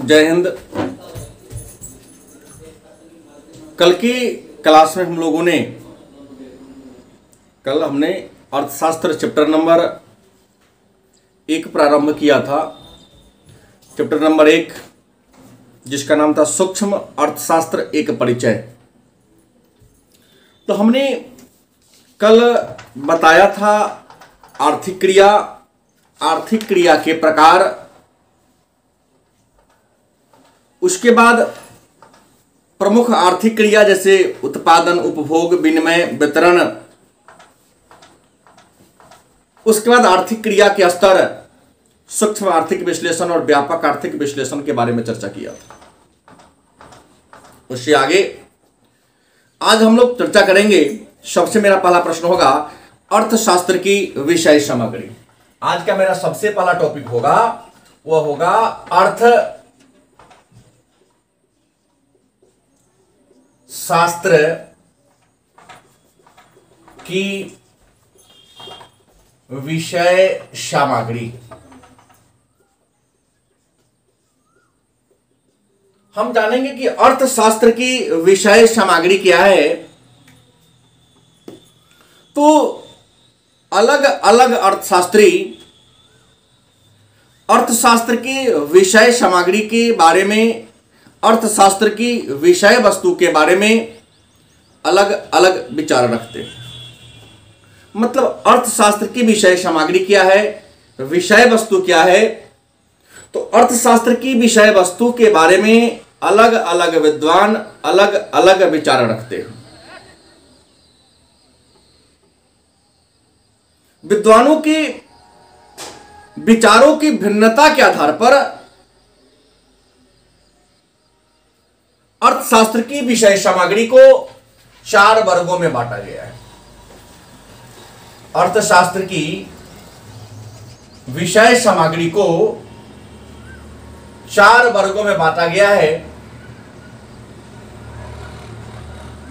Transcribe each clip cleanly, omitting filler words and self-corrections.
जय हिंद। कल की क्लास में हमने अर्थशास्त्र चैप्टर नंबर 1 प्रारंभ किया था। चैप्टर नंबर 1 जिसका नाम था सूक्ष्म अर्थशास्त्र एक परिचय। तो हमने कल बताया था आर्थिक क्रिया के प्रकार, उसके बाद प्रमुख आर्थिक क्रिया जैसे उत्पादन, उपभोग, विनिमय, वितरण, उसके बाद आर्थिक क्रिया के स्तर, सूक्ष्म आर्थिक विश्लेषण और व्यापक आर्थिक विश्लेषण के बारे में चर्चा किया था। उससे आगे आज हम लोग चर्चा करेंगे। सबसे मेरा पहला प्रश्न होगा अर्थशास्त्र की विषय सामग्री। आज का मेरा सबसे पहला टॉपिक होगा वह होगा अर्थशास्त्र की विषय सामग्री। हम जानेंगे कि अर्थशास्त्र की विषय सामग्री क्या है। तो अलग अलग अर्थशास्त्र की विषय सामग्री के बारे में, अर्थशास्त्र की विषय वस्तु के बारे में अलग अलग विचार रखते हैं। मतलब अर्थशास्त्र की विषय सामग्री क्या है, विषय वस्तु क्या है। तो अर्थशास्त्र की विषय वस्तु के बारे में अलग अलग विद्वान अलग अलग विचार रखते हैं। विद्वानों के विचारों की भिन्नता के आधार पर अर्थशास्त्र की विषय सामग्री को 4 वर्गों में बांटा गया है। अर्थशास्त्र की विषय सामग्री को 4 वर्गों में बांटा गया है।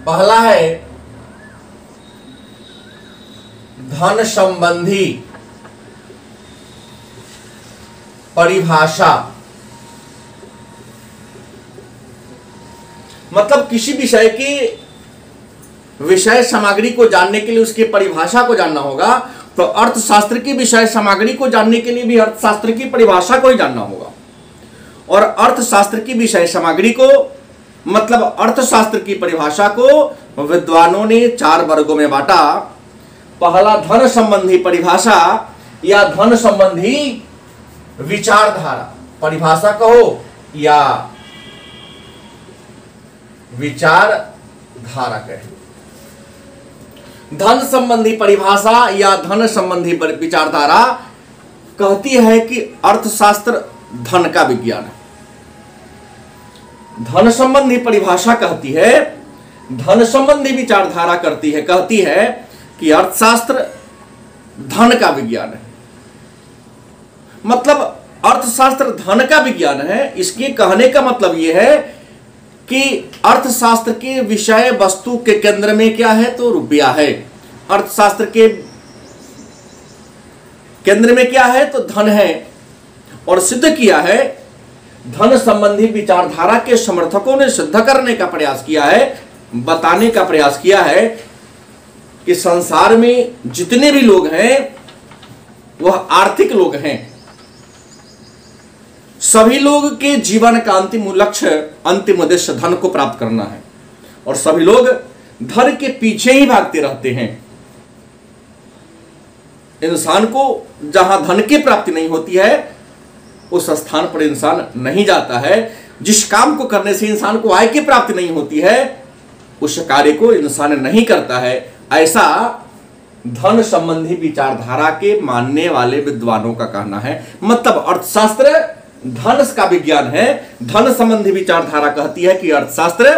पहला है धन संबंधी परिभाषा। मतलब किसी विषय की विषय सामग्री को जानने के लिए उसकी परिभाषा को जानना होगा। तो अर्थशास्त्र की विषय सामग्री को जानने के लिए भी अर्थशास्त्र की परिभाषा को ही जानना होगा। और अर्थशास्त्र की विषय सामग्री को, मतलब अर्थशास्त्र की परिभाषा को विद्वानों ने 4 वर्गों में बांटा। पहला धन संबंधी परिभाषा या धन संबंधी विचारधारा, परिभाषा कहो या विचारधारा कहे। धन संबंधी परिभाषा या धन संबंधी विचारधारा कहती है कि अर्थशास्त्र धन का विज्ञान है। धन संबंधी परिभाषा कहती है, धन संबंधी विचारधारा कहती है कि अर्थशास्त्र धन का विज्ञान है। मतलब अर्थशास्त्र धन का विज्ञान है। इसके कहने का मतलब यह है कि अर्थशास्त्र के विषय वस्तु के केंद्र में क्या है, तो रुपया है। अर्थशास्त्र के केंद्र में क्या है, तो धन है। और सिद्ध किया है, धन संबंधी विचारधारा के समर्थकों ने सिद्ध करने का प्रयास किया है, बताने का प्रयास किया है कि संसार में जितने भी लोग हैं वह आर्थिक लोग हैं। सभी लोग के जीवन का अंतिम लक्ष्य, अंतिम उद्देश्य धन को प्राप्त करना है। और सभी लोग धन के पीछे ही भागते रहते हैं। इंसान को जहां धन की प्राप्ति नहीं होती है उस स्थान पर इंसान नहीं जाता है। जिस काम को करने से इंसान को आय की प्राप्ति नहीं होती है उस कार्य को इंसान नहीं करता है। ऐसा धन संबंधी विचारधारा के मानने वाले विद्वानों का कहना है। मतलब अर्थशास्त्र धन का विज्ञान है। धन संबंधी विचारधारा कहती है कि अर्थशास्त्र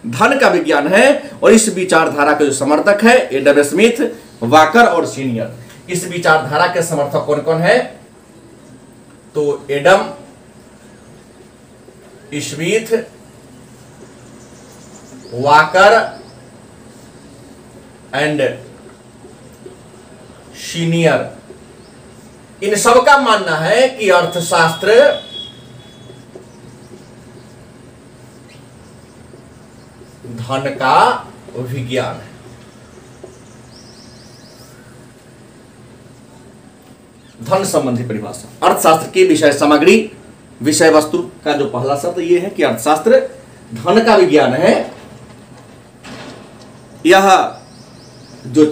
धन का विज्ञान है। और इस विचारधारा के जो समर्थक है एडम स्मिथ, वाकर और सीनियर। इस विचारधारा के समर्थक कौन कौन है, तो Adam Smith, Walker and Senior. इन सबका मानना है कि अर्थशास्त्र धन का विज्ञान है। धन संबंधी परिभाषा। अर्थशास्त्र की विषय सामग्री, विषय वस्तु का जो पहला शब्द यह है कि अर्थशास्त्र धन का विज्ञान है। यह जो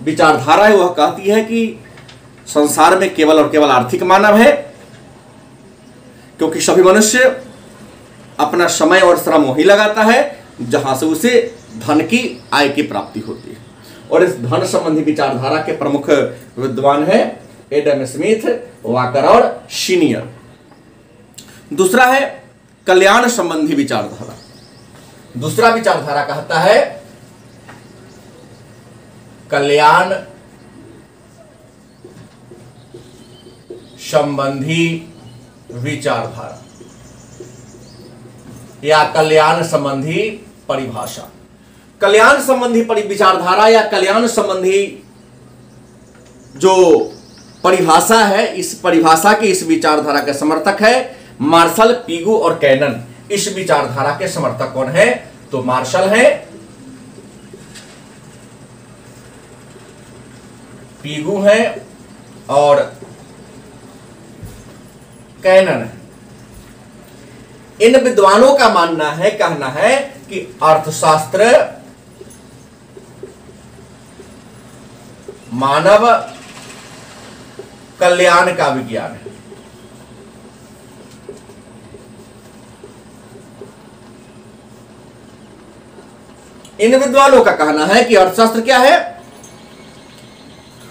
विचारधारा है वह कहती है कि संसार में केवल और केवल आर्थिक मानव है, क्योंकि सभी मनुष्य अपना समय और श्रम वही लगाता है जहां से उसे धन की आय की प्राप्ति होती है। और इस धन संबंधी विचारधारा के प्रमुख विद्वान हैं एडम स्मिथ, वाकर और शीनियर। दूसरा है कल्याण संबंधी विचारधारा। दूसरा विचारधारा कहता है कल्याण संबंधी विचारधारा या कल्याण संबंधी परिभाषा। कल्याण संबंधी विचारधारा या कल्याण संबंधी जो परिभाषा है, इस परिभाषा के इस विचारधारा के समर्थक है मार्शल, पीगू और कैनन। इस विचारधारा के समर्थक कौन है? तो मार्शल है, पीगू है और कैनन है। इन विद्वानों का मानना है, कहना है कि अर्थशास्त्र मानव कल्याण का विज्ञान है। इन विद्वानों का कहना है कि अर्थशास्त्र क्या है?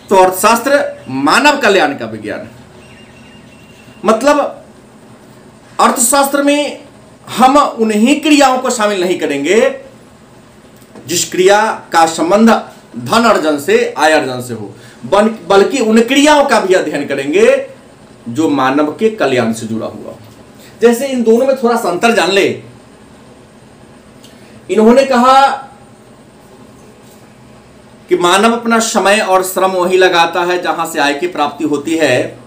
तो अर्थशास्त्र मानव कल्याण का विज्ञान है। मतलब अर्थशास्त्र में हम उन्हीं क्रियाओं को शामिल नहीं करेंगे जिस क्रिया का संबंध धन अर्जन से, आय अर्जन से हो, बल्कि उन क्रियाओं का भी अध्ययन करेंगे जो मानव के कल्याण से जुड़ा हुआ। जैसे इन दोनों में थोड़ा सा अंतर जान ले। इन्होंने कहा कि मानव अपना समय और श्रम वही लगाता है जहां से आय की प्राप्ति होती है,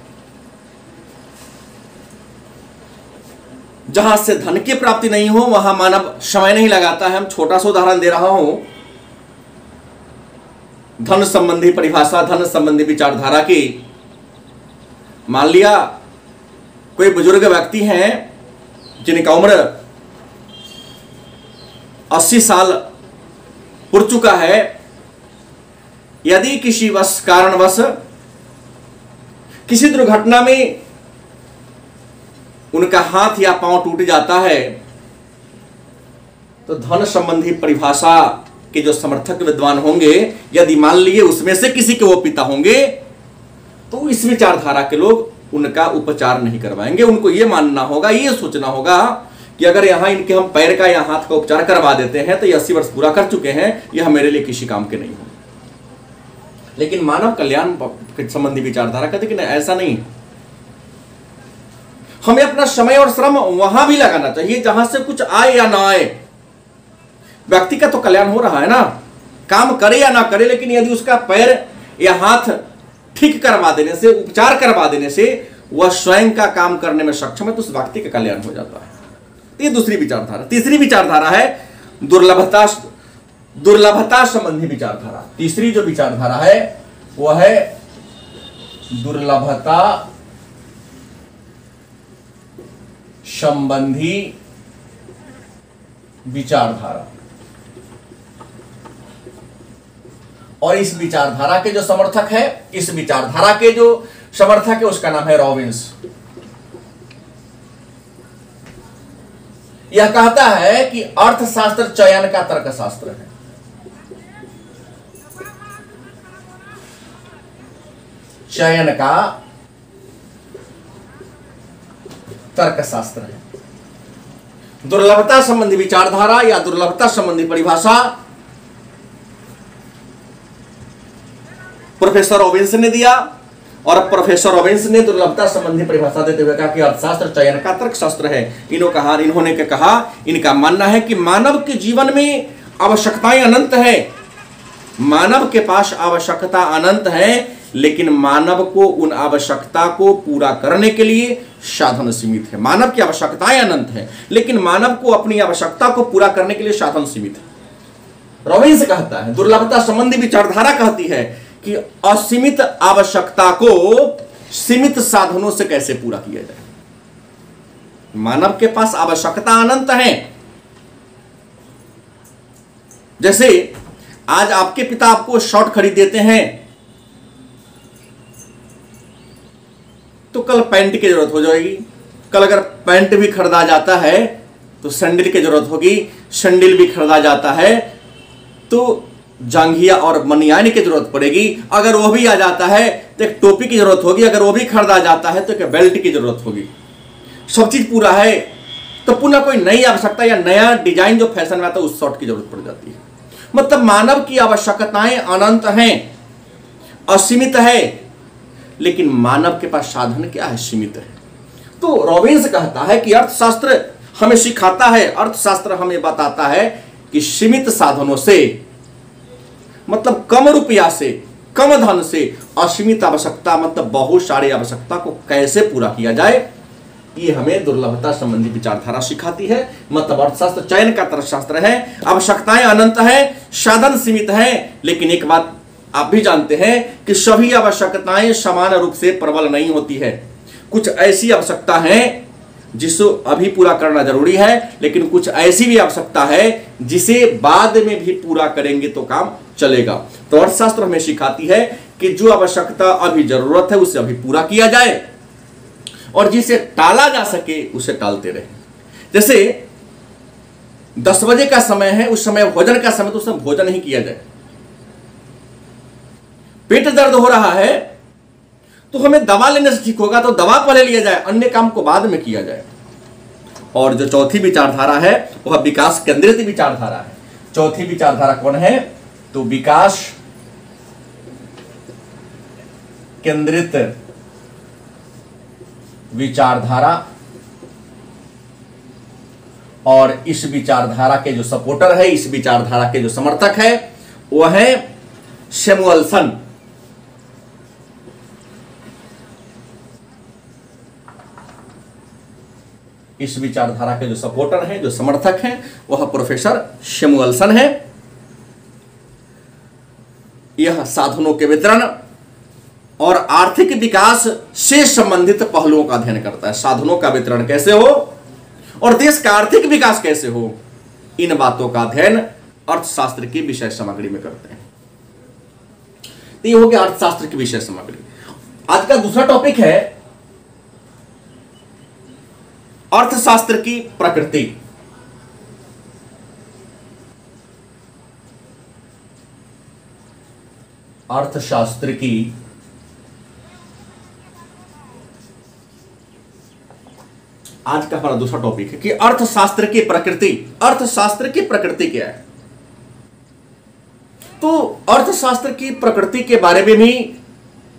जहां से धन की प्राप्ति नहीं हो वहां मानव समय नहीं लगाता है। हम छोटा सा उदाहरण दे रहा हूं धन संबंधी परिभाषा, धन संबंधी विचारधारा की। मान लिया कोई बुजुर्ग व्यक्ति हैं जिनका उम्र 80 साल पुर चुका है। यदि किसी कारणवश किसी दुर्घटना में उनका हाथ या पांव टूट जाता है, तो धन संबंधी परिभाषा के जो समर्थक विद्वान होंगे, यदि मान लिए उसमें से किसी के वो पिता होंगे, तो इस विचारधारा के लोग उनका उपचार नहीं करवाएंगे। उनको ये मानना होगा, ये सोचना होगा कि अगर यहां इनके हम पैर का या हाथ का उपचार करवा देते हैं तो ये 80 वर्ष पूरा कर चुके हैं, यह मेरे लिए किसी काम के नहीं हो। लेकिन मानव कल्याण संबंधी विचारधारा कहते कि नहीं, ऐसा नहीं। हमें अपना समय और श्रम वहां भी लगाना चाहिए जहां से कुछ आए या ना आए। व्यक्ति का तो कल्याण हो रहा है ना, काम करे या ना करे, लेकिन यदि उसका पैर या हाथ ठीक करवा देने से, उपचार करवा देने से वह स्वयं का काम करने में सक्षम है, तो उस व्यक्ति का कल्याण हो जाता है। ये दूसरी विचारधारा। तीसरी विचारधारा है दुर्लभता संबंधी विचारधारा। तीसरी जो विचारधारा है वह है दुर्लभता संबंधी विचारधारा। और इस विचारधारा के जो समर्थक है, इस विचारधारा के जो समर्थक है उसका नाम है रॉबिन्स। यह कहता है कि अर्थशास्त्र चयन का तर्कशास्त्र है। चयन का तर्कशास्त्र है। दुर्लभता संबंधी विचारधारा या दुर्लभता संबंधी परिभाषा प्रोफेसर रॉबिन्स ने दिया, और प्रोफेसर रॉबिन्स ने दुर्लभता संबंधी परिभाषा देते हुए कहा कि अर्थशास्त्र चयन का तर्कशास्त्र है। इन्होंने कहा, इनका मानना है कि मानव के जीवन में आवश्यकताएं अनंत है, मानव के पास आवश्यकता अनंत है, लेकिन मानव को उन आवश्यकता को पूरा करने के लिए साधन सीमित है। मानव की आवश्यकताएं अनंत है, लेकिन मानव को अपनी आवश्यकता को पूरा करने के लिए साधन सीमित है। रॉबिन्स कहता है, दुर्लभता संबंधी विचारधारा कहती है कि असीमित आवश्यकता को सीमित साधनों से कैसे पूरा किया जाए। मानव के पास आवश्यकता अनंत है। जैसे आज आपके पिता आपको शर्ट खरीद देते हैं, तो कल पैंट की जरूरत हो जाएगी। कल अगर पैंट भी खरीदा जाता है तो सैंडल की जरूरत होगी, सैंडल भी खरीदा जाता है तो जांघिया और बनियान की जरूरत पड़ेगी। अगर वो भी आ जाता है तो एक टोपी की जरूरत होगी, अगर वो भी खरीदा जाता है तो एक बेल्ट की जरूरत होगी। सब चीज पूरा है तो पुनः कोई नई आवश्यकता या नया डिजाइन जो फैशन में आता है उस शर्ट की जरूरत पड़ जाती है। मतलब मानव की आवश्यकताएं अनंत हैं, असीमित है, लेकिन मानव के पास साधन क्या है? सीमित है। तो रॉबिन्स कहता है कि अर्थशास्त्र हमें सिखाता है, अर्थशास्त्र हमें बताता है कि सीमित साधनों से, मतलब कम रुपया से, कम धन से असीमित आवश्यकता मतलब बहुत सारी आवश्यकता को कैसे पूरा किया जाए, ये हमें दुर्लभता संबंधी विचारधारा सिखाती है। मतलब अर्थशास्त्र चयन का तर्कशास्त्र है। आवश्यकताएं अनंत है, साधन सीमित है, लेकिन एक बात आप भी जानते हैं कि सभी आवश्यकताएं समान रूप से प्रबल नहीं होती है। कुछ ऐसी आवश्यकता है जिसे अभी पूरा करना जरूरी है, लेकिन कुछ ऐसी भी आवश्यकता है जिसे बाद में भी पूरा करेंगे तो काम चलेगा। तो अर्थशास्त्र हमें सिखाती है कि जो आवश्यकता अभी जरूरत है उसे अभी पूरा किया जाए और जिसे टाला जा सके उसे टालते रहे। जैसे 10 बजे का समय है, उस समय भोजन का समय, तो उस समय भोजन ही किया जाए। पेट दर्द हो रहा है तो हमें दवा लेने से ठीक होगा, तो दवा पहले लिया जाए, अन्य काम को बाद में किया जाए। और जो चौथी विचारधारा है वह विकास केंद्रित विचारधारा है। चौथी विचारधारा कौन है? तो विकास केंद्रित विचारधारा। और इस विचारधारा के जो सपोर्टर है, इस विचारधारा के जो समर्थक है वह है सैमुअल्सन। इस विचारधारा के जो सपोर्टर हैं, जो समर्थक हैं, वह प्रोफेसर सैमुअल्सन है। यह साधनों के वितरण और आर्थिक विकास से संबंधित पहलुओं का अध्ययन करता है। साधनों का वितरण कैसे हो और देश का आर्थिक विकास कैसे हो, इन बातों का अध्ययन अर्थशास्त्र की विषय सामग्री में करते हैं। तो ये हो गया अर्थशास्त्र की विषय सामग्री। आज का दूसरा टॉपिक है अर्थशास्त्र की प्रकृति। अर्थशास्त्र की आज का हमारा दूसरा टॉपिक है कि अर्थशास्त्र की प्रकृति। अर्थशास्त्र की प्रकृति क्या है? तो अर्थशास्त्र की प्रकृति के बारे में भी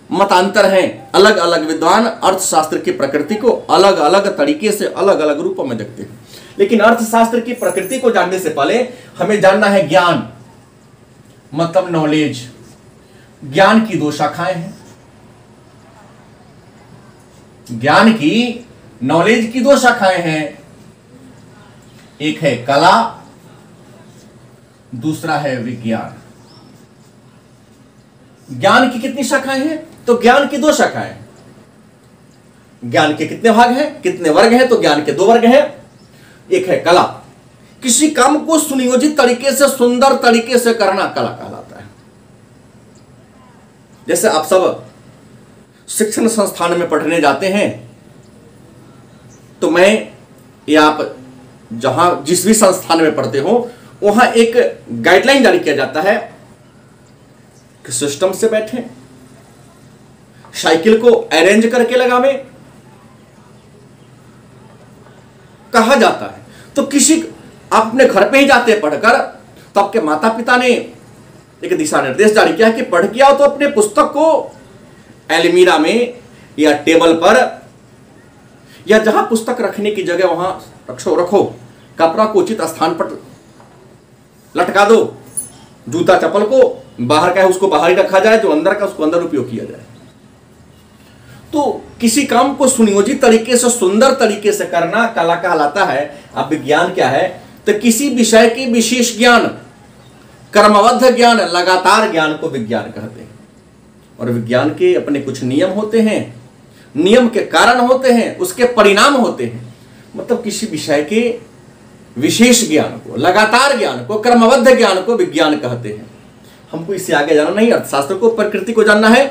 मतांतर हैं। अलग अलग विद्वान अर्थशास्त्र की प्रकृति को अलग अलग तरीके से, अलग अलग रूपों में देखते हैं। लेकिन अर्थशास्त्र की प्रकृति को जानने से पहले हमें जानना है ज्ञान, मतलब नॉलेज। ज्ञान की दो शाखाएं हैं। ज्ञान की, नॉलेज की दो शाखाएं हैं। एक है कला, दूसरा है विज्ञान। ज्ञान की कितनी शाखाएं हैं? तो ज्ञान की दो शाखाएं हैं। ज्ञान के कितने भाग हैं, कितने वर्ग हैं? तो ज्ञान के दो वर्ग हैं। एक है कला, किसी काम को सुनियोजित तरीके से, सुंदर तरीके से करना कला कहलाता है। जैसे आप सब शिक्षण संस्थान में पढ़ने जाते हैं तो मैं या आप जहां जिस भी संस्थान में पढ़ते हो वहां एक गाइडलाइन जारी किया जाता है कि सिस्टम से बैठें, साइकिल को अरेंज करके लगावें, कहा जाता है। तो किसी आप अपने घर पे ही जाते हैं पढ़कर, तो आपके माता पिता ने एक दिशा निर्देश जारी किया कि पढ़ के आओ तो अपने पुस्तक को अलमीरा में या टेबल पर या जहां पुस्तक रखने की जगह वहां रखो, कपड़ा को उचित स्थान पर लटका दो, जूता चप्पल को बाहर का है उसको बाहर ही रखा जाए, जो अंदर का उसको अंदर उपयोग किया जाए। तो किसी काम को सुनियोजित तरीके से, सुंदर तरीके से करना कला कहलाता है। अब विज्ञान क्या है? तो किसी विषय के विशेष ज्ञान, क्रमबद्ध ज्ञान, लगातार ज्ञान को विज्ञान कहते हैं। और विज्ञान के अपने कुछ नियम होते हैं, नियम के कारण होते हैं, उसके परिणाम होते हैं। मतलब किसी विषय के विशेष ज्ञान को, लगातार ज्ञान को, क्रमबद्ध ज्ञान को विज्ञान कहते हैं। हमको इससे आगे जाना नहीं, अर्थशास्त्र को, प्रकृति को जानना है।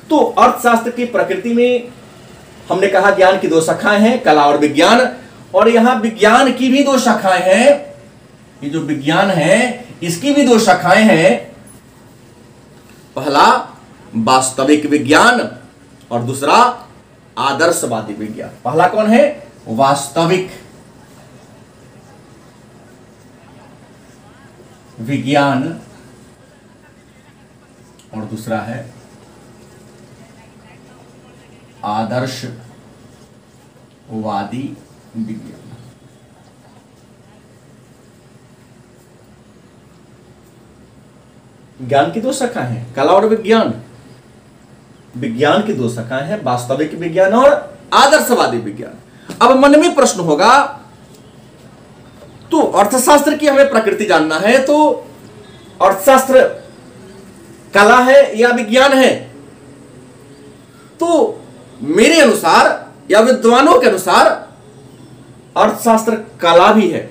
तो अर्थशास्त्र की प्रकृति में हमने कहा ज्ञान की दो शाखाएं हैं, कला और विज्ञान। और यहां विज्ञान की भी दो शाखाएं हैं। ये जो विज्ञान है इसकी भी दो शाखाएं हैं। पहला वास्तविक विज्ञान और दूसरा आदर्शवादी विज्ञान। पहला कौन है? वास्तविक विज्ञान और दूसरा है आदर्शवादी विज्ञान। ज्ञान की दो शाखाएं हैं, कला और विज्ञान। विज्ञान की दो शाखाएं हैं, वास्तविक विज्ञान और आदर्शवादी विज्ञान। अब मन में प्रश्न होगा, तो अर्थशास्त्र की हमें प्रकृति जानना है, तो अर्थशास्त्र कला है या विज्ञान है? तो मेरे अनुसार या विद्वानों के अनुसार अर्थशास्त्र कला भी है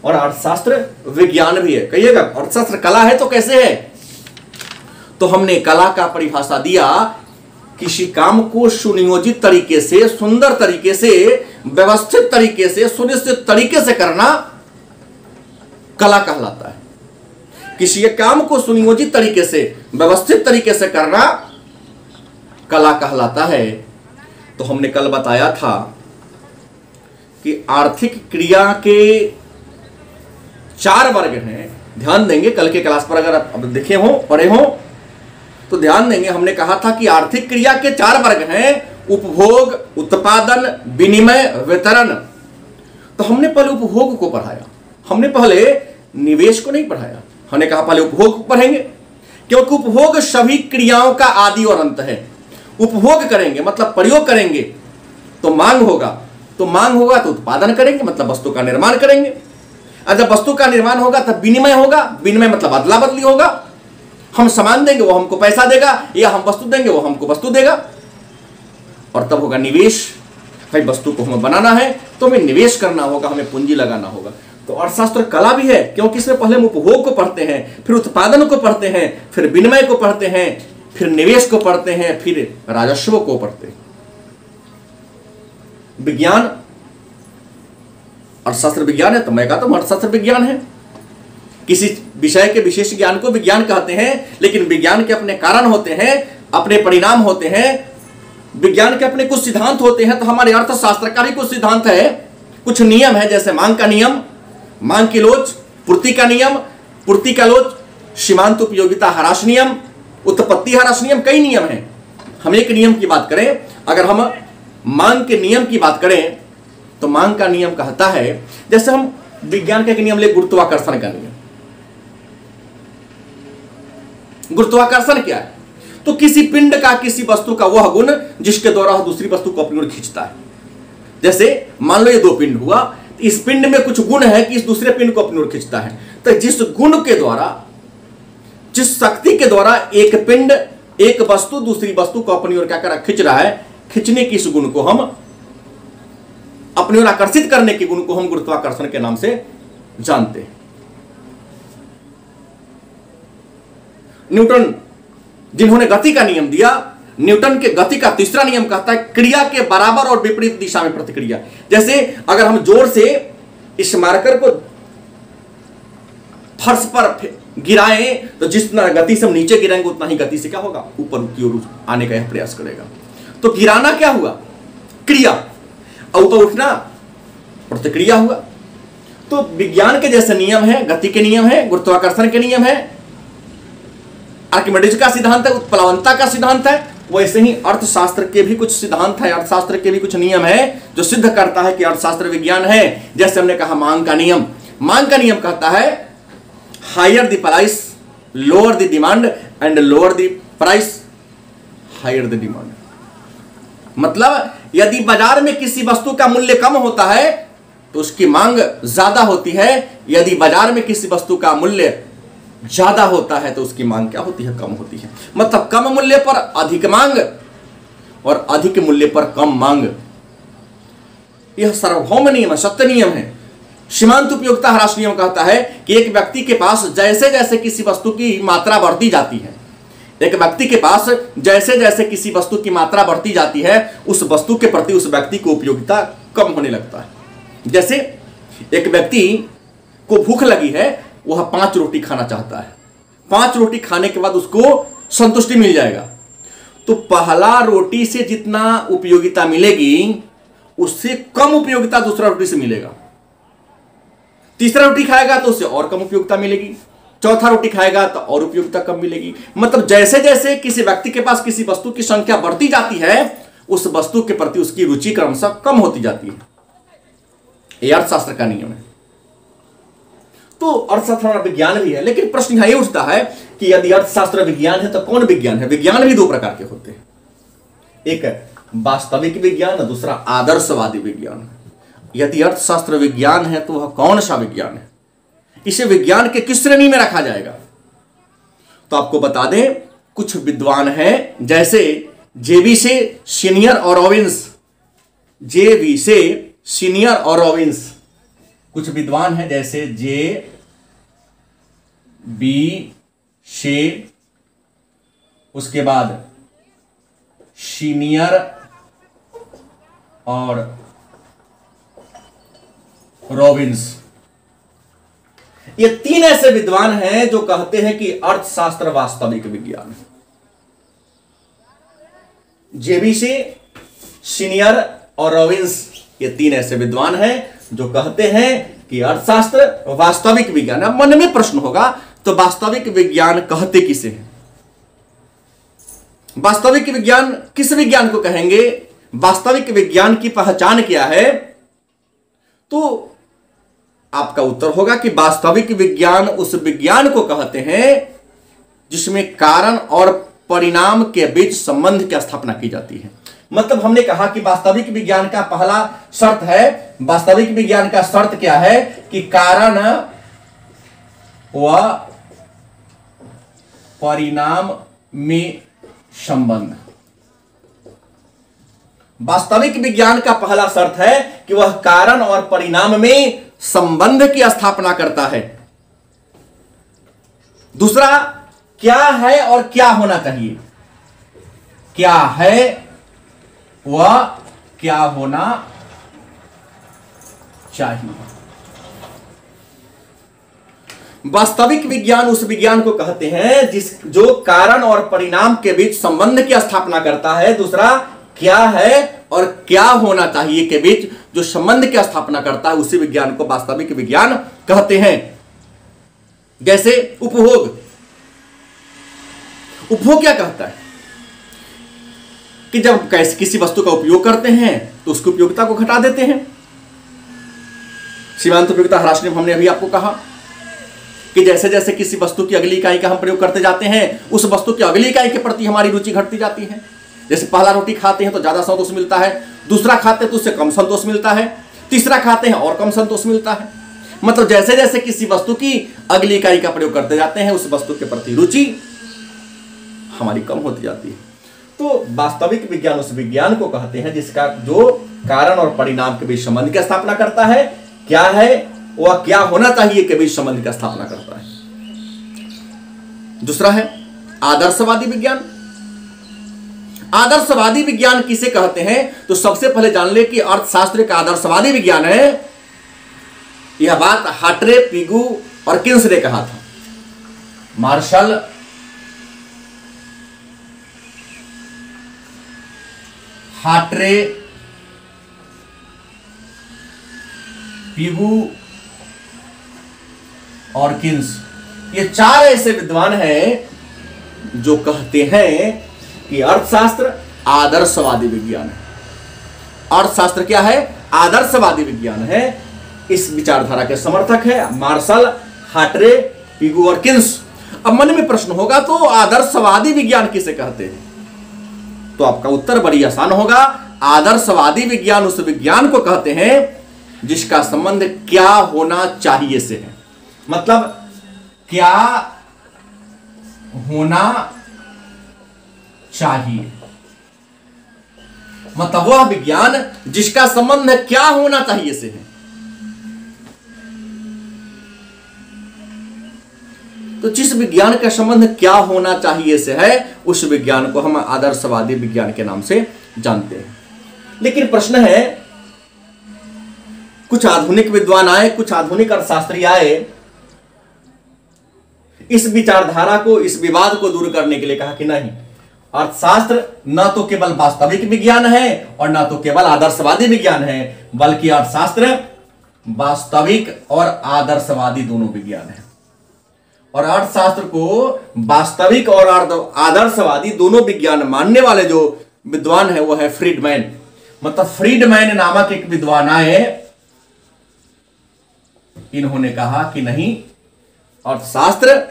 और अर्थशास्त्र विज्ञान भी है। कहिएगा अर्थशास्त्र कला है तो कैसे है? तो हमने कला का परिभाषा दिया, किसी काम को सुनियोजित तरीके से, सुंदर तरीके से, व्यवस्थित तरीके से, सुनिश्चित तरीके से करना कला कहलाता है। किसी काम को सुनियोजित तरीके से, व्यवस्थित तरीके से करना कला कहलाता है। तो हमने कल बताया था कि आर्थिक क्रिया के 4 वर्ग हैं। ध्यान देंगे, कल के क्लास पर अगर आप देखे हो, पढ़े हो तो ध्यान देंगे। हमने कहा था कि आर्थिक क्रिया के 4 वर्ग हैं, उपभोग, उत्पादन, विनिमय, वितरण। तो हमने पहले उपभोग को पढ़ाया, हमने पहले निवेश को नहीं पढ़ाया। हमने कहा पहले उपभोग को पढ़ेंगे, क्योंकि उपभोग सभी क्रियाओं का आदि और अंत है। उपभोग करेंगे मतलब प्रयोग करेंगे तो मांग होगा, तो मांग होगा तो उत्पादन करेंगे मतलब वस्तु का निर्माण करेंगे, और जब वस्तु का निर्माण होगा तब विनिमय होगा, विनिमय मतलब अदला बदली होगा। हम सामान देंगे वो हमको पैसा देगा, या हम वस्तु देंगे वो हमको वस्तु देगा। और तब होगा निवेश। भाई वस्तु को हमें बनाना है तो हमें निवेश करना होगा, हमें पूंजी लगाना होगा। तो अर्थशास्त्र कला भी है, क्योंकि इसमें पहले हम उपभोग को पढ़ते हैं, फिर उत्पादन को पढ़ते हैं, फिर विनिमय को पढ़ते हैं, फिर निवेश को पढ़ते हैं, फिर राजस्व को पढ़ते हैं। विज्ञान, अर्थशास्त्र विज्ञान है, तो मैं कहता हूं अर्थशास्त्र विज्ञान है। किसी विषय के विशेष ज्ञान को विज्ञान कहते हैं, लेकिन विज्ञान के अपने कारण होते हैं, अपने परिणाम होते हैं, विज्ञान के अपने कुछ सिद्धांत होते हैं। तो हमारे अर्थशास्त्र का भी कुछ सिद्धांत है, कुछ नियम है, जैसे मांग का नियम, मांग की लोच, पूर्ति का नियम, पूर्ति का लोच, सीमांत उपयोगिता ह्रास नियम, उत्पत्ति ह्रास नियम, कई नियम हैं। हम एक नियम की बात करें, अगर हम मांग के नियम की बात करें तो मांग का नियम कहता है, जैसे हम विज्ञान का एक नियम ले, गुरुत्वाकर्षण का नियम। गुरुत्वाकर्षण क्या है? तो किसी पिंड का, किसी वस्तु का वह गुण जिसके द्वारा दूसरी वस्तु को अपनी ओर खींचता है। जैसे मान लो ये 2 पिंड हुआ, इस पिंड में कुछ गुण है कि इस दूसरे पिंड को अपनी ओर खींचता है। तो जिस गुण के द्वारा, जिस शक्ति के द्वारा एक पिंड, एक वस्तु दूसरी वस्तु को अपनी ओर क्या कर खींच रहा है, खींचने की इस गुण को हम, अपनी ओर आकर्षित करने के गुण को हम गुरुत्वाकर्षण के नाम से जानते हैं। न्यूटन जिन्होंने गति का नियम दिया, न्यूटन के गति का तीसरा नियम कहता है क्रिया के बराबर और विपरीत दिशा में प्रतिक्रिया। जैसे अगर हम जोर से इस मार्कर को फर्श पर गिराएं तो जितना गति से हम नीचे गिराएंगे उतना ही गति से क्या होगा, ऊपर की ओर आने का यह प्रयास करेगा। तो गिराना क्या हुआ, क्रिया, और ऊपर उठना प्रतिक्रिया हुआ। तो विज्ञान के जैसे नियम है, गति के नियम है, गुरुत्वाकर्षण के नियम है, आर्किमिडीज का सिद्धांत है, उत्प्लवनता का सिद्धांत है, वैसे ही अर्थशास्त्र के भी कुछ सिद्धांत है, अर्थशास्त्र के भी कुछ नियम है जो सिद्ध करता है कि अर्थशास्त्र विज्ञान है। जैसे हमने कहा मांग का नियम, मांग का नियम कहता है higher the price lower the demand and lower the price, higher the demand. मतलब यदि बाजार में किसी वस्तु का मूल्य कम होता है तो उसकी मांग ज्यादा होती है, यदि बाजार में किसी वस्तु का मूल्य ज्यादा होता है तो उसकी मांग क्या होती है, कम होती है। मतलब कम मूल्य पर अधिक मांग और अधिक मूल्य पर कम मांग, यह सार्वभौम नियम है, सत्य नियम है। सीमांत उपयोगिता ह्रास नियम कहता है कि एक व्यक्ति के पास जैसे जैसे किसी वस्तु की मात्रा बढ़ती जाती है, एक व्यक्ति के पास जैसे जैसे किसी वस्तु की मात्रा बढ़ती जाती है, उस वस्तु के प्रति उस व्यक्ति को उपयोगिता कम होने लगता है। जैसे एक व्यक्ति को भूख लगी है, वह 5 रोटी खाना चाहता है, 5 रोटी खाने के बाद उसको संतुष्टि मिल जाएगा, तो पहला रोटी से जितना उपयोगिता मिलेगी उससे कम उपयोगिता दूसरा रोटी से मिलेगा। तीसरा रोटी खाएगा तो उससे और कम उपयोगिता मिलेगी, चौथा रोटी खाएगा तो और उपयोगिता कम मिलेगी। मतलब जैसे जैसे किसी व्यक्ति के पास किसी वस्तु की संख्या बढ़ती जाती है, उस वस्तु के प्रति उसकी रुचि क्रमशः कम होती जाती है। यह अर्थशास्त्र का नियम है। तो अर्थशास्त्र विज्ञान भी है, लेकिन प्रश्न यह उठता है कि यदि अर्थशास्त्र विज्ञान है तो कौन विज्ञान है? विज्ञान भी 2 प्रकार के होते हैं, एक वास्तविक विज्ञान, दूसरा आदर्शवादी विज्ञान। यदि अर्थशास्त्र विज्ञान है तो वह कौन सा विज्ञान है? इसे विज्ञान के किस श्रेणी में रखा जाएगा? तो आपको बता दें, कुछ विद्वान हैं जैसे जेबी से सीनियर और रॉबिन्स, जेबी से सीनियर और रॉबिन्स, कुछ विद्वान हैं जैसे जे बी से, उसके बाद सीनियर और रॉबिन्स। ये 3 ऐसे विद्वान हैं जो कहते हैं कि अर्थशास्त्र वास्तविक विज्ञान है। जेबी से, सीनियर और रॉबिन्स, ये 3 ऐसे विद्वान हैं जो कहते हैं कि अर्थशास्त्र वास्तविक विज्ञान। अब मन में प्रश्न होगा, तो वास्तविक विज्ञान कहते किसे हैं? वास्तविक विज्ञान किस विज्ञान को कहेंगे? वास्तविक विज्ञान की पहचान क्या है? तो आपका उत्तर होगा कि वास्तविक विज्ञान उस विज्ञान को कहते हैं जिसमें कारण और परिणाम के बीच संबंध की स्थापना की जाती है। मतलब हमने कहा कि वास्तविक विज्ञान का पहला शर्त है, वास्तविक विज्ञान का शर्त क्या है कि कारण व परिणाम में संबंध। वास्तविक विज्ञान का पहला शर्त है कि वह कारण और परिणाम में संबंध की स्थापना करता है। दूसरा, क्या है और क्या होना चाहिए? क्या है वह क्या होना चाहिए। वास्तविक विज्ञान उस विज्ञान को कहते हैं जो कारण और परिणाम के बीच संबंध की स्थापना करता है। दूसरा, क्या है और क्या होना चाहिए के बीच जो संबंध की स्थापना करता है, उसी विज्ञान को वास्तविक विज्ञान कहते हैं। जैसे उपभोग। उपभोग क्या कहता है कि जब किसी वस्तु का उपयोग करते हैं तो उसकी उपयोगिता को घटा देते हैं। सीमांत उपयोगिता ह्रास नियम हमने अभी आपको कहा कि जैसे जैसे किसी वस्तु की अगली इकाई का हम प्रयोग करते जाते हैं, उस वस्तु की अगली इकाई के प्रति हमारी रुचि घटती जाती है। जैसे पहला रोटी खाते हैं तो ज्यादा संतोष मिलता है, दूसरा खाते हैं तो उससे कम संतोष मिलता है, तीसरा खाते हैं और कम संतोष मिलता है। मतलब जैसे जैसे किसी वस्तु की अगली इकाई का प्रयोग करते जाते हैं, उस वस्तु के प्रति रुचि हमारी कम होती जाती है। तो वास्तविक विज्ञान उस विज्ञान को कहते हैं जिसका जो कारण और परिणाम के बीच संबंध की स्थापना करता है, क्या है वह क्या होना चाहिए के बीच संबंध की स्थापना करता है। दूसरा है आदर्शवादी विज्ञान। आदर्शवादी विज्ञान किसे कहते हैं? तो सबसे पहले जान ले कि अर्थशास्त्र एक आदर्शवादी विज्ञान है। यह बात हार्ट्रे, पिगू और किन्स ने कहा था। मार्शल, हार्ट्रे, पिगू और किन्स, ये 4 ऐसे विद्वान हैं जो कहते हैं कि अर्थशास्त्र आदर्शवादी विज्ञान है। अर्थशास्त्र क्या है? आदर्शवादी विज्ञान है। इस विचारधारा के समर्थक है मार्शल, हार्ट्रे, पिगू और किन्स। अब मन में प्रश्न होगा, तो आदर्शवादी विज्ञान किसे कहते हैं? तो आपका उत्तर बड़ी आसान होगा। आदर्शवादी विज्ञान उस विज्ञान को कहते हैं जिसका संबंध क्या होना चाहिए से है। मतलब क्या होना चाहिए, मतलब वह विज्ञान जिसका संबंध क्या होना चाहिए से है। तो जिस विज्ञान का संबंध क्या होना चाहिए से है, उस विज्ञान को हम आदर्शवादी विज्ञान के नाम से जानते हैं। लेकिन प्रश्न है, कुछ आधुनिक विद्वान आए, कुछ आधुनिक अर्थशास्त्री आए, इस विचारधारा को, इस विवाद को दूर करने के लिए कहा कि नहीं, अर्थशास्त्र न तो केवल वास्तविक विज्ञान है और न तो केवल आदर्शवादी विज्ञान है, बल्कि अर्थशास्त्र वास्तविक और आदर्शवादी दोनों विज्ञान है। और अर्थशास्त्र को वास्तविक और आदर्शवादी दोनों विज्ञान मानने वाले जो विद्वान है वो है फ्रीडमैन। मतलब फ्रीडमैन नामक एक विद्वान आए, इन्होंने कहा कि नहीं, अर्थशास्त्र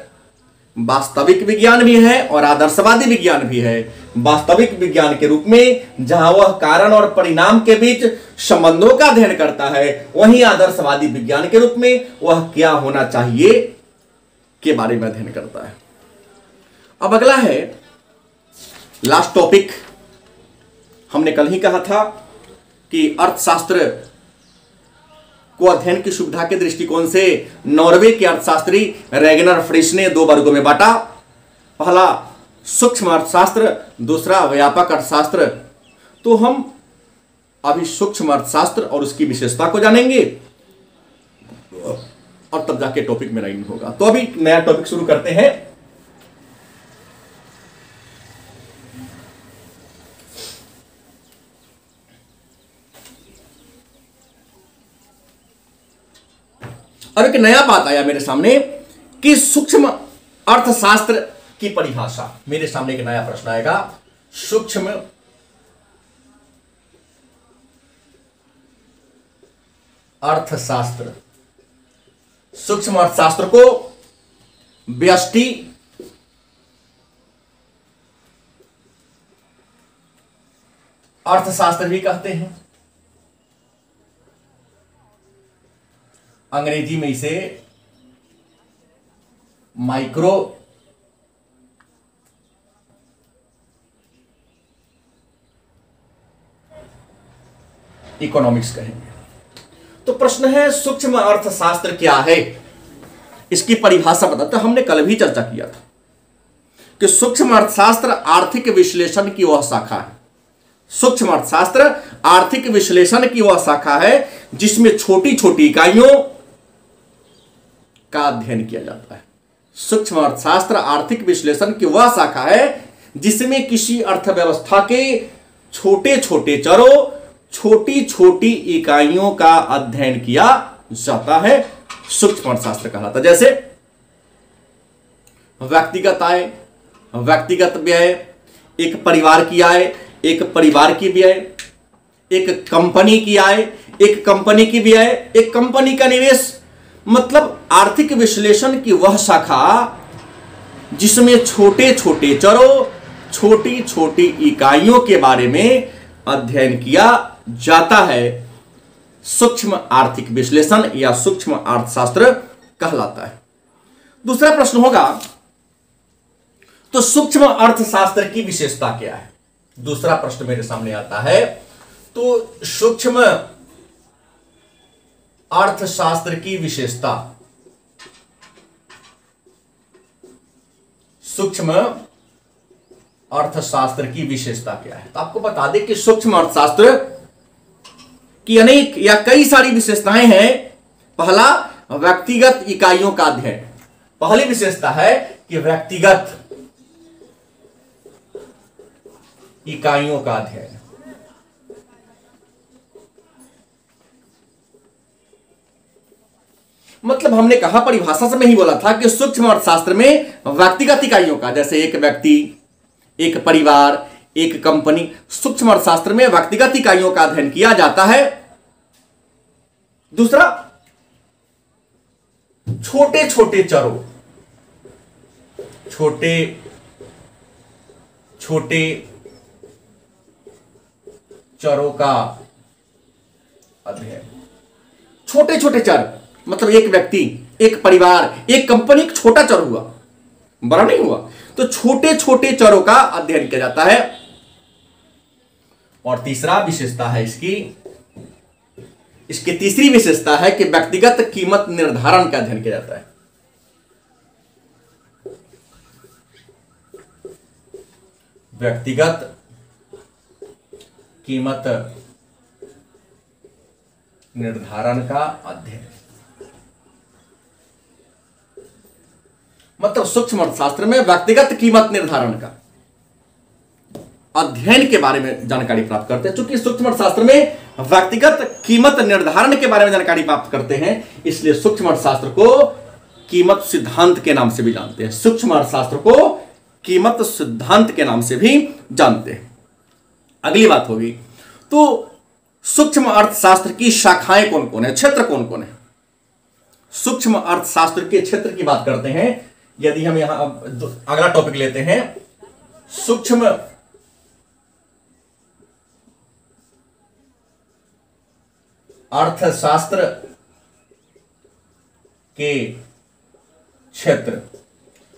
वास्तविक विज्ञान भी है और आदर्शवादी विज्ञान भी है। वास्तविक विज्ञान के रूप में जहां वह कारण और परिणाम के बीच संबंधों का अध्ययन करता है, वहीं आदर्शवादी विज्ञान के रूप में वह क्या होना चाहिए के बारे में अध्ययन करता है। अब अगला है लास्ट टॉपिक। हमने कल ही कहा था कि अर्थशास्त्र को अध्ययन की सुविधा के दृष्टिकोण से नॉर्वे के अर्थशास्त्री रेगनर फ्रिश ने दो वर्गों में बांटा। पहला सूक्ष्म अर्थशास्त्र, दूसरा व्यापक अर्थशास्त्र। तो हम अभी सूक्ष्म अर्थशास्त्र और उसकी विशेषता को जानेंगे और तब जाके टॉपिक मेरा इन होगा। तो अभी नया टॉपिक शुरू करते हैं। अब एक नया बात आया मेरे सामने कि सूक्ष्म अर्थशास्त्र की परिभाषा। मेरे सामने एक नया प्रश्न आएगा, सूक्ष्म अर्थशास्त्र। सूक्ष्म अर्थशास्त्र को व्यष्टि अर्थशास्त्र भी कहते हैं। अंग्रेजी में इसे माइक्रो इकोनॉमिक्स कहेंगे। तो प्रश्न है, सूक्ष्म अर्थशास्त्र क्या है? इसकी परिभाषा बताते। हमने कल भी चर्चा किया था कि सूक्ष्म अर्थशास्त्र आर्थिक विश्लेषण की वह शाखा है। सूक्ष्म अर्थशास्त्र आर्थिक विश्लेषण की वह शाखा है जिसमें छोटी छोटी इकाइयों का अध्ययन किया जाता है। सूक्ष्म अर्थशास्त्र आर्थिक विश्लेषण की वह शाखा है जिसमें किसी अर्थव्यवस्था के छोटे छोटे चरों, छोटी छोटी इकाइयों का अध्ययन किया जाता है, सूक्ष्म अर्थशास्त्र कहलाता है। जैसे व्यक्तिगत आय, व्यक्तिगत व्यय, एक परिवार की आय, एक परिवार की व्यय, एक कंपनी की आय, एक कंपनी की व्यय, एक कंपनी का निवेश। मतलब आर्थिक विश्लेषण की वह शाखा जिसमें छोटे छोटे चरों, छोटी छोटी इकाइयों के बारे में अध्ययन किया जाता है, सूक्ष्म आर्थिक विश्लेषण या सूक्ष्म अर्थशास्त्र कहलाता है। दूसरा प्रश्न होगा, तो सूक्ष्म अर्थशास्त्र की विशेषता क्या है? दूसरा प्रश्न मेरे सामने आता है। तो सूक्ष्म अर्थशास्त्र की विशेषता, सूक्ष्म अर्थशास्त्र की विशेषता क्या है? तो आपको बता दें कि सूक्ष्म अर्थशास्त्र की अनेक या कई सारी विशेषताएं हैं। पहला, व्यक्तिगत इकाइयों का अध्ययन। पहली विशेषता है कि व्यक्तिगत इकाइयों का अध्ययन। मतलब हमने कहा, परिभाषा से मैं ही बोला था कि सूक्ष्म अर्थशास्त्र में व्यक्तिगत इकाइयों का, जैसे एक व्यक्ति, एक परिवार, एक कंपनी, सूक्ष्म अर्थशास्त्र में व्यक्तिगत इकाइयों का अध्ययन किया जाता है। दूसरा, छोटे छोटे चरों, छोटे छोटे चरों का अध्ययन। छोटे छोटे चर मतलब एक व्यक्ति, एक परिवार, एक कंपनी एक छोटा चर हुआ, बड़ा नहीं हुआ। तो छोटे छोटे चरों का अध्ययन किया जाता है। और तीसरा विशेषता है इसकी तीसरी विशेषता है कि व्यक्तिगत कीमत निर्धारण का अध्ययन किया जाता है। व्यक्तिगत कीमत निर्धारण का अध्ययन मतलब सूक्ष्म अर्थशास्त्र में व्यक्तिगत कीमत निर्धारण का अध्ययन के बारे में जानकारी प्राप्त करते हैं। चूंकि सूक्ष्म अर्थशास्त्र में व्यक्तिगत कीमत निर्धारण के बारे में जानकारी प्राप्त करते हैं, इसलिए सूक्ष्म अर्थशास्त्र को कीमत सिद्धांत के नाम से भी जानते हैं। सूक्ष्म अर्थशास्त्र को कीमत सिद्धांत के नाम से भी जानते हैं। अगली बात होगी, तो सूक्ष्म अर्थशास्त्र की शाखाएं कौन कौन है, क्षेत्र कौन कौन है। सूक्ष्म अर्थशास्त्र के क्षेत्र की बात करते हैं। यदि हम यहां अगला टॉपिक लेते हैं, सूक्ष्म अर्थशास्त्र के क्षेत्र।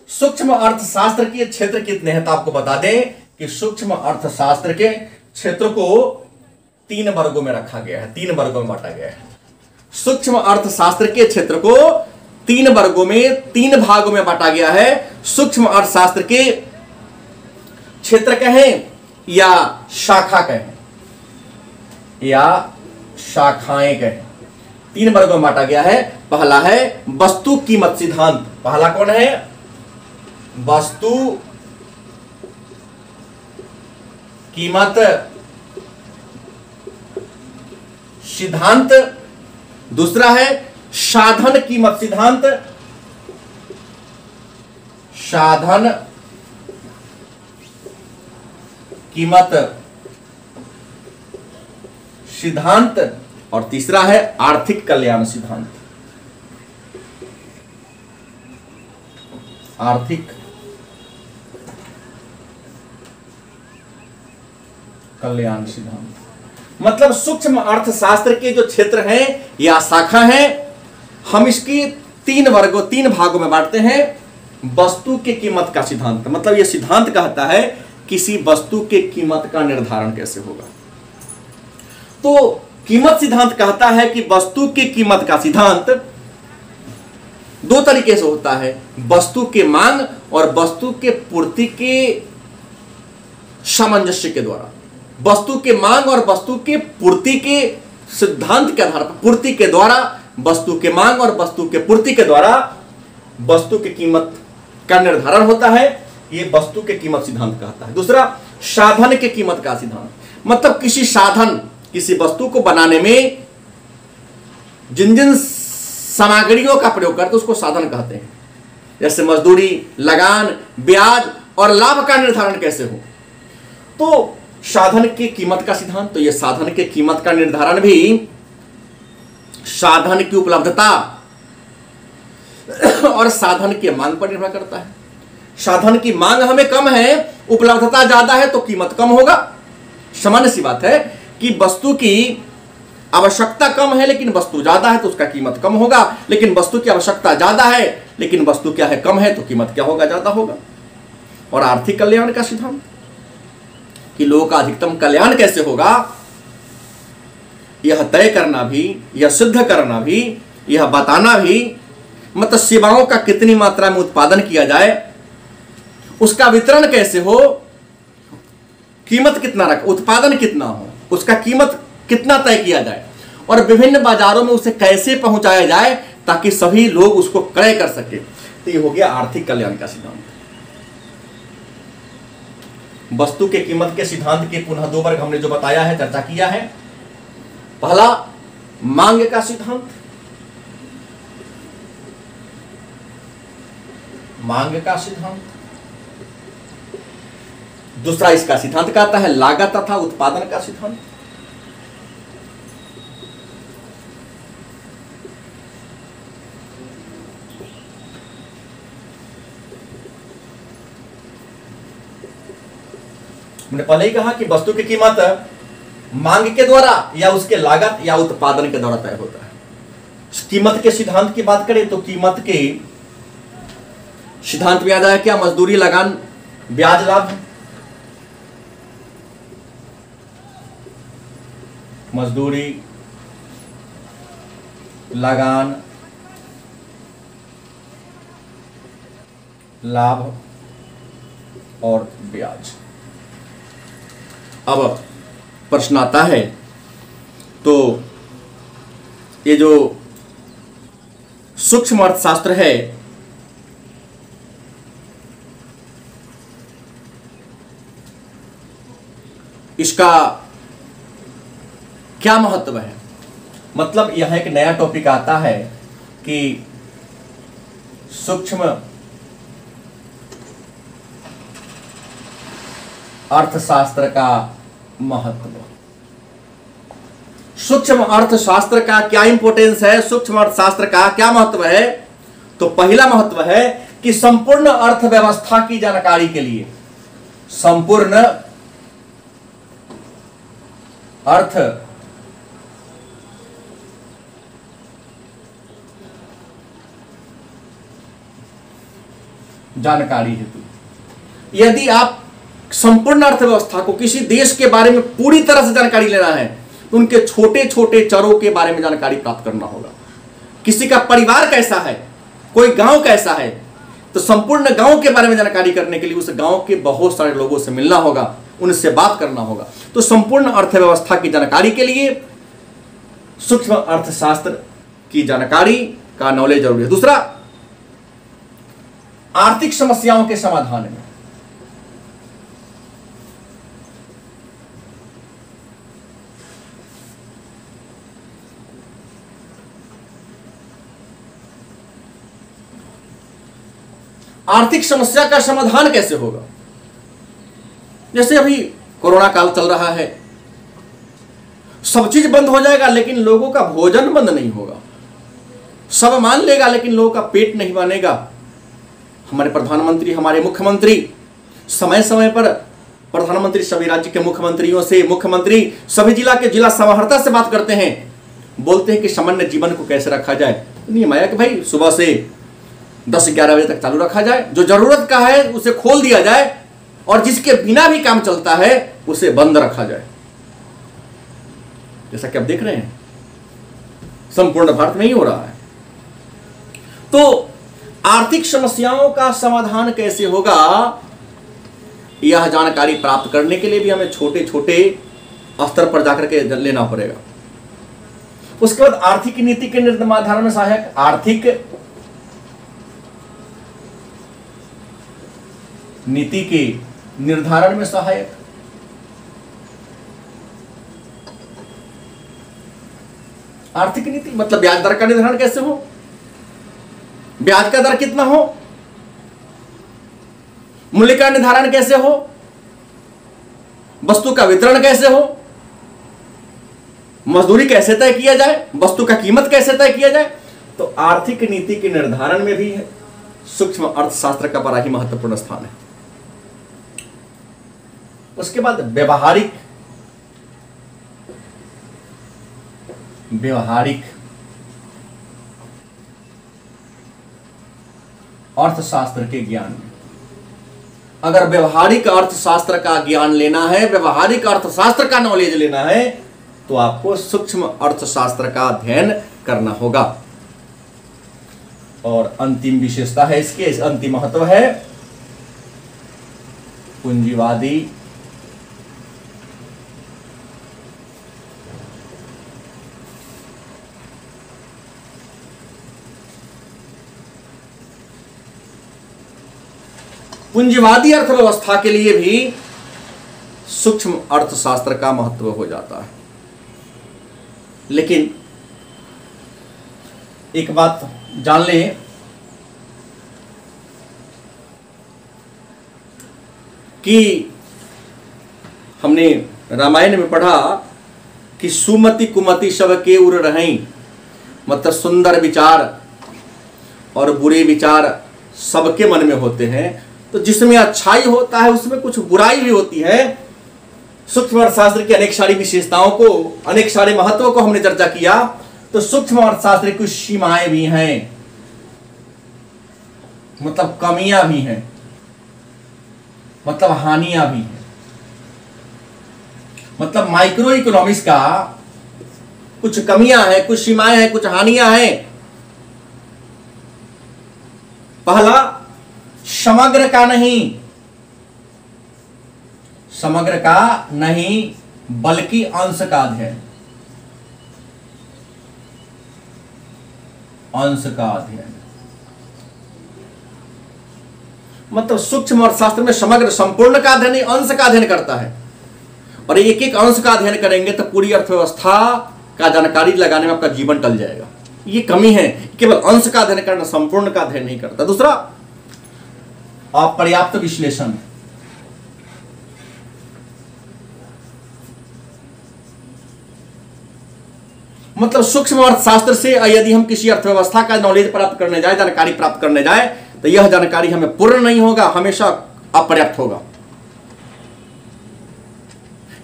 सूक्ष्म अर्थशास्त्र के क्षेत्र कितने हैं तो आपको बता दें कि सूक्ष्म अर्थशास्त्र के क्षेत्र को 3 वर्गों में रखा गया है, 3 वर्गों में बांटा गया है। सूक्ष्म अर्थशास्त्र के क्षेत्र को 3 वर्गों में 3 भागों में बांटा गया है। सूक्ष्म अर्थशास्त्र के क्षेत्र कहें या शाखा कहें या शाखाएं कहें, 3 वर्गों में बांटा गया है। पहला है वस्तु कीमत सिद्धांत। पहला कौन है? वस्तु कीमत सिद्धांत। दूसरा है साधन कीमत सिद्धांत। साधन कीमत सिद्धांत। और तीसरा है आर्थिक कल्याण सिद्धांत। आर्थिक कल्याण सिद्धांत मतलब सूक्ष्म अर्थशास्त्र के जो क्षेत्र हैं या शाखा हैं, हम इसकी 3 वर्गों 3 भागों में बांटते हैं। वस्तु के कीमत का सिद्धांत मतलब यह सिद्धांत कहता है किसी वस्तु के कीमत का निर्धारण कैसे होगा। तो कीमत सिद्धांत कहता है कि वस्तु की कीमत का सिद्धांत 2 तरीके से होता है, वस्तु के मांग और वस्तु के पूर्ति के सामंजस्य के द्वारा। वस्तु के मांग और वस्तु के पूर्ति के सिद्धांत के आधार पर, पूर्ति के द्वारा, वस्तु के मांग और वस्तु के पूर्ति के द्वारा वस्तु की कीमत का निर्धारण होता है। यह वस्तु के कीमत सिद्धांत कहता है। दूसरा साधन के कीमत का सिद्धांत मतलब किसी साधन, किसी वस्तु को बनाने में जिन जिन सामग्रियों का प्रयोग करते उसको साधन कहते हैं। जैसे मजदूरी, लगान, ब्याज और लाभ का निर्धारण कैसे हो। तो साधन की कीमत का सिद्धांत, तो यह साधन के कीमत का निर्धारण भी साधन की उपलब्धता और साधन की मांग पर निर्भर करता है। साधन की मांग हमें कम है, उपलब्धता ज्यादा है तो कीमत कम होगा। सामान्य सी बात है कि वस्तु की आवश्यकता कम है लेकिन वस्तु ज्यादा है तो उसका कीमत कम होगा। लेकिन वस्तु की आवश्यकता ज्यादा है लेकिन वस्तु क्या है, कम है, तो कीमत क्या होगा, ज्यादा होगा। और आर्थिक कल्याण का सिद्धांत कि लोगों का अधिकतम कल्याण कैसे होगा, यह तय करना भी, यह सिद्ध करना भी, यह बताना भी, मतलब सेवाओं का कितनी मात्रा में उत्पादन किया जाए, उसका वितरण कैसे हो, कीमत कितना रख, उत्पादन कितना हो, उसका कीमत कितना तय किया जाए और विभिन्न बाजारों में उसे कैसे पहुंचाया जाए ताकि सभी लोग उसको क्रय कर सके। तो ये हो गया आर्थिक कल्याण का सिद्धांत। वस्तु के कीमत के सिद्धांत के पुनः 2 वर्ग हमने जो बताया है, चर्चा किया है। पहला मांग का सिद्धांत, मांग का सिद्धांत। दूसरा इसका सिद्धांत कहता है लागत तथा उत्पादन का सिद्धांत। मैंने पहले ही कहा कि वस्तु की कीमत मांग के द्वारा या उसके लागत या उत्पादन के द्वारा तय होता है। कीमत के सिद्धांत की बात करें तो कीमत के सिद्धांत में याद आया क्या? मजदूरी, लगान, ब्याज, लाभ। मजदूरी, लगान, लाभ और ब्याज। अब प्रश्न आता है, तो ये जो सूक्ष्म अर्थशास्त्र है इसका क्या महत्व है? मतलब यह एक नया टॉपिक आता है कि सूक्ष्म अर्थशास्त्र का महत्व। सूक्ष्म अर्थशास्त्र का क्या इंपॉर्टेंस है, सूक्ष्म अर्थशास्त्र का क्या महत्व है? तो पहला महत्व है कि संपूर्ण अर्थव्यवस्था की जानकारी के लिए, संपूर्ण अर्थ जानकारी हेतु, यदि आप संपूर्ण अर्थव्यवस्था को, किसी देश के बारे में पूरी तरह से जानकारी लेना है तो उनके छोटे छोटे चरों के बारे में जानकारी प्राप्त करना होगा। किसी का परिवार कैसा है, कोई गांव कैसा है, तो संपूर्ण गांव के बारे में जानकारी करने के लिए उस गांव के बहुत सारे लोगों से मिलना होगा, उनसे बात करना होगा। तो संपूर्ण अर्थव्यवस्था की जानकारी के लिए सूक्ष्म अर्थशास्त्र की जानकारी का नॉलेज जरूरी है। दूसरा, आर्थिक समस्याओं के समाधान में, आर्थिक समस्या का समाधान कैसे होगा? जैसे अभी कोरोना काल चल रहा है, सब चीज बंद हो जाएगा लेकिन लोगों का भोजन बंद नहीं होगा। सब मान लेगा लेकिन लोगों का पेट नहीं बनेगा। हमारे प्रधानमंत्री, हमारे मुख्यमंत्री समय समय पर प्रधानमंत्री सभी राज्य के मुख्यमंत्रियों से, मुख्यमंत्री सभी जिला के जिला समाहर्ता से बात करते हैं, बोलते हैं कि सामान्य जीवन को कैसे रखा जाए। नियम आया कि भाई सुबह से 10-11 बजे तक चालू रखा जाए, जो जरूरत का है उसे खोल दिया जाए और जिसके बिना भी काम चलता है उसे बंद रखा जाए। जैसा कि आप देख रहे हैं संपूर्ण भारत में ही हो रहा है। तो आर्थिक समस्याओं का समाधान कैसे होगा, यह जानकारी प्राप्त करने के लिए भी हमें छोटे छोटे स्तर पर जाकर के लेना पड़ेगा। उसके बाद आर्थिक नीति के निर्धारण में सहायक, आर्थिक नीति के निर्धारण में सहायक, आर्थिक नीति मतलब ब्याज दर का निर्धारण कैसे हो, ब्याज का दर कितना हो, मूल्य का निर्धारण कैसे हो, वस्तु का वितरण कैसे हो, मजदूरी कैसे तय किया जाए, वस्तु का कीमत कैसे तय किया जाए। तो आर्थिक नीति के निर्धारण में भी सूक्ष्म अर्थशास्त्र का बड़ा ही महत्वपूर्ण स्थान है। उसके बाद व्यवहारिक अर्थशास्त्र के ज्ञान में, अगर व्यवहारिक अर्थशास्त्र का ज्ञान लेना है, व्यवहारिक अर्थशास्त्र का नॉलेज लेना है, तो आपको सूक्ष्म अर्थशास्त्र का अध्ययन करना होगा। और अंतिम विशेषता है इसके, अंतिम महत्व है पूंजीवादी पूंजीवादी अर्थव्यवस्था के लिए भी सूक्ष्म अर्थशास्त्र का महत्व हो जाता है। लेकिन एक बात जान लें कि हमने रामायण में पढ़ा कि सुमति कुमति सब के उर रहीं, मतलब सुंदर विचार और बुरे विचार सबके मन में होते हैं। तो जिसमें अच्छाई होता है उसमें कुछ बुराई भी होती है, सूक्ष्म अर्थशास्त्र की अनेक सारी विशेषताओं को, अनेक सारे महत्वों को हमने चर्चा किया। तो सूक्ष्म अर्थशास्त्र की कुछ सीमाएं भी हैं, मतलब कमियां भी हैं, मतलब हानियां भी हैं। मतलब माइक्रो इकोनॉमिक्स का कुछ कमियां हैं, कुछ सीमाएं हैं, कुछ हानियां हैं। पहला, समग्र का नहीं, समग्र का नहीं बल्कि अंश का अध्ययन, अंश का अध्ययन। मतलब सूक्ष्म अर्थशास्त्र में समग्र संपूर्ण का अध्ययन नहीं, अंश का अध्ययन करता है। और एक एक अंश का अध्ययन करेंगे तो पूरी अर्थव्यवस्था का जानकारी लगाने में आपका जीवन टल जाएगा। ये कमी है, केवल अंश का अध्ययन करना, संपूर्ण का अध्ययन नहीं करता। दूसरा, अपर्याप्त विश्लेषण। मतलब सूक्ष्म अर्थशास्त्र से यदि हम किसी अर्थव्यवस्था का नॉलेज प्राप्त करने जाए, जानकारी प्राप्त करने जाए, तो यह जानकारी हमें पूर्ण नहीं होगा, हमेशा अपर्याप्त होगा।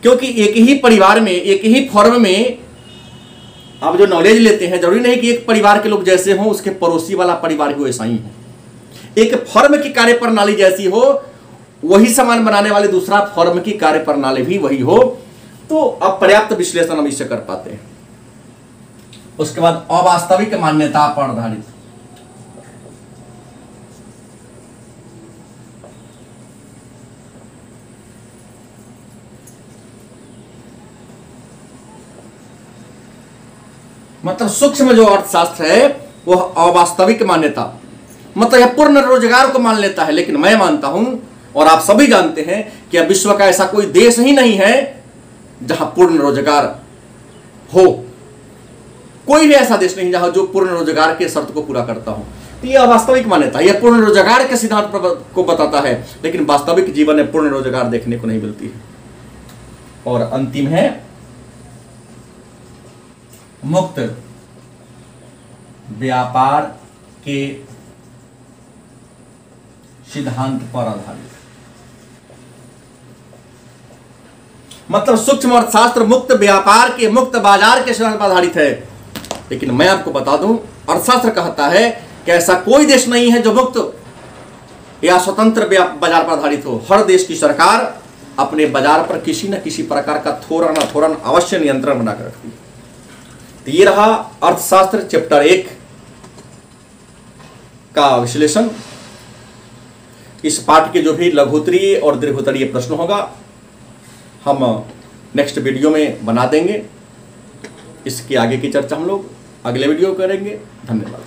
क्योंकि एक ही परिवार में, एक ही फर्म में आप जो नॉलेज लेते हैं, जरूरी नहीं कि एक परिवार के लोग जैसे हों, उसके पड़ोसी वाला परिवार भी वैसा ही हो। एक फर्म की कार्य प्रणाली जैसी हो, वही सामान बनाने वाले दूसरा फर्म की कार्य प्रणाली भी वही हो। तो अपर्याप्त विश्लेषण हम इससे कर पाते हैं। उसके बाद अवास्तविक मान्यता पर आधारित। मतलब सूक्ष्म जो अर्थशास्त्र है वह अवास्तविक मान्यता, मतलब यह पूर्ण रोजगार को मान लेता है। लेकिन मैं मानता हूं और आप सभी जानते हैं कि अब विश्व का ऐसा कोई देश ही नहीं है जहां पूर्ण रोजगार हो। कोई भी ऐसा देश नहीं जहां जो पूर्ण रोजगार के शर्त को पूरा करता हो। तो यह अवास्तविक मान्यता, यह पूर्ण रोजगार के सिद्धांत को बताता है, लेकिन वास्तविक जीवन में पूर्ण रोजगार देखने को नहीं मिलती है। और अंतिम है मुक्त व्यापार के सिद्धांत पर आधारित। मतलब सूक्ष्म अर्थशास्त्र मुक्त व्यापार के, मुक्त बाजार के सिद्धांत पर आधारित है। लेकिन मैं आपको बता दूं, अर्थशास्त्र कहता है कि ऐसा कोई देश नहीं है जो मुक्त या स्वतंत्र बाजार पर आधारित हो। हर देश की सरकार अपने बाजार पर किसी न किसी प्रकार का थोड़ा ना थोड़ा अवश्य नियंत्रण बनाकर रखती है। तो ये रहा अर्थशास्त्र चैप्टर 1 का विश्लेषण। इस पाठ के जो भी लघुत्तरीय और दीर्घोत्तरीय प्रश्न होगा हम नेक्स्ट वीडियो में बना देंगे। इसके आगे की चर्चा हम लोग अगले वीडियो करेंगे। धन्यवाद।